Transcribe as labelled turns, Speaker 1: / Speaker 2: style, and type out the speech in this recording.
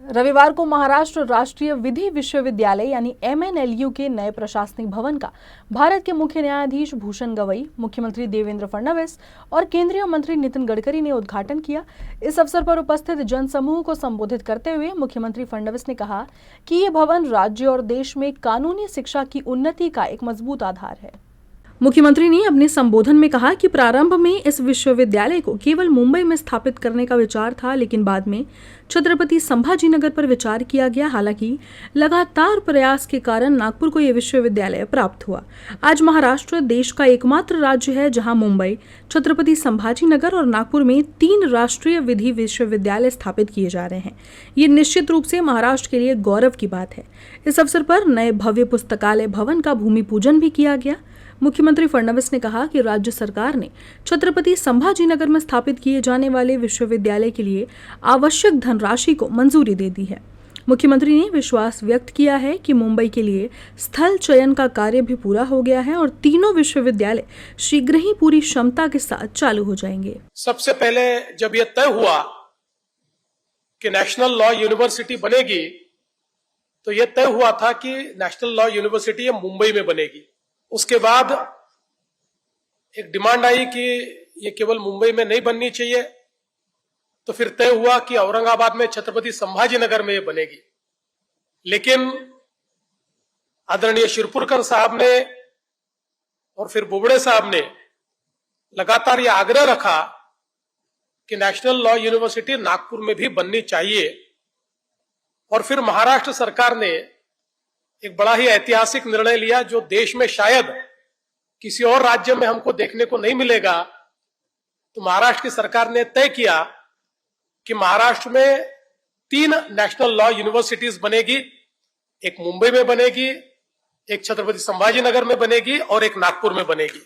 Speaker 1: रविवार को महाराष्ट्र राष्ट्रीय विधि विश्वविद्यालय यानी MNLU के नए प्रशासनिक भवन का भारत के मुख्य न्यायाधीश भूषण गवई, मुख्यमंत्री देवेंद्र फडणवीस और केंद्रीय मंत्री नितिन गडकरी ने उद्घाटन किया। इस अवसर पर उपस्थित जनसमूह को संबोधित करते हुए मुख्यमंत्री फडणवीस ने कहा कि ये भवन राज्य और देश में कानूनी शिक्षा की उन्नति का एक मजबूत आधार है। मुख्यमंत्री ने अपने संबोधन में कहा कि प्रारंभ में इस विश्वविद्यालय को केवल मुंबई में स्थापित करने का विचार था, लेकिन बाद में छत्रपति संभाजीनगर पर विचार किया गया। हालांकि लगातार प्रयास के कारण नागपुर को यह विश्वविद्यालय प्राप्त हुआ। आज महाराष्ट्र देश का एकमात्र राज्य है जहां मुंबई, छत्रपति संभाजीनगर और नागपुर में 3 राष्ट्रीय विधि विश्वविद्यालय स्थापित किए जा रहे हैं। ये निश्चित रूप से महाराष्ट्र के लिए गौरव की बात है। इस अवसर पर नए भव्य पुस्तकालय भवन का भूमि पूजन भी किया गया। मुख्यमंत्री फडणवीस ने कहा कि राज्य सरकार ने छत्रपति संभाजीनगर में स्थापित किए जाने वाले विश्वविद्यालय के लिए आवश्यक धनराशि को मंजूरी दे दी है। मुख्यमंत्री ने विश्वास व्यक्त किया है कि मुंबई के लिए स्थल चयन का कार्य भी पूरा हो गया है और तीनों विश्वविद्यालय शीघ्र ही पूरी क्षमता के साथ चालू हो जाएंगे।
Speaker 2: सबसे पहले जब यह तय हुआ कि नेशनल लॉ यूनिवर्सिटी बनेगी, तो यह तय हुआ था कि नेशनल लॉ यूनिवर्सिटी मुंबई में बनेगी। उसके बाद एक डिमांड आई कि ये केवल मुंबई में नहीं बननी चाहिए, तो फिर तय हुआ कि औरंगाबाद में छत्रपति संभाजीनगर में ये बनेगी। लेकिन आदरणीय शिरपुरकर साहब ने और फिर बोबड़े साहब ने लगातार ये आग्रह रखा कि नेशनल लॉ यूनिवर्सिटी नागपुर में भी बननी चाहिए। और फिर महाराष्ट्र सरकार ने एक बड़ा ही ऐतिहासिक निर्णय लिया, जो देश में शायद किसी और राज्य में हमको देखने को नहीं मिलेगा। तो महाराष्ट्र की सरकार ने तय किया कि महाराष्ट्र में 3 नेशनल लॉ यूनिवर्सिटीज बनेगी। एक मुंबई में बनेगी, एक छत्रपति संभाजीनगर में बनेगी और एक नागपुर में बनेगी।